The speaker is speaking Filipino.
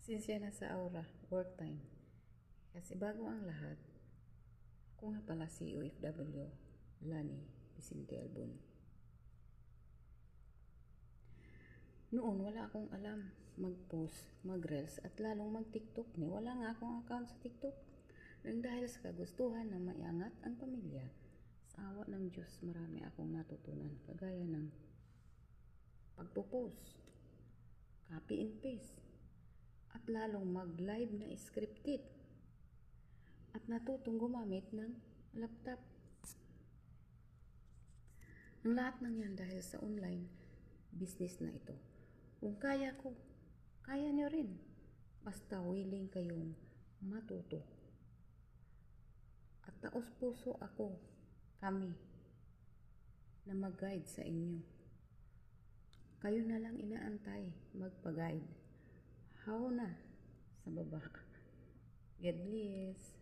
Pasensya na sa aura, work time. Kasi bago ang lahat, ako nga pala si OFW, Lani Vicente Albon. Noon wala akong alam mag-post, mag-reels at lalong mag-tiktok ni. Wala nga akong account sa tiktok. Nang dahil sa kagustuhan na maiangat ang pamilya, sa awa ng Diyos marami akong natutunan kagaya ng pagpo-post, copy and paste, at lalong mag-live na scripted at natutong gumamit ng laptop. Ang lahat ng yan dahil sa online business na ito. Kung kaya ko, kaya nyo rin. Basta willing kayong matuto. At taos puso kami, na mag-guide sa inyo. Kayo na lang inaantay magpa-guide. How na sa baba. God bless.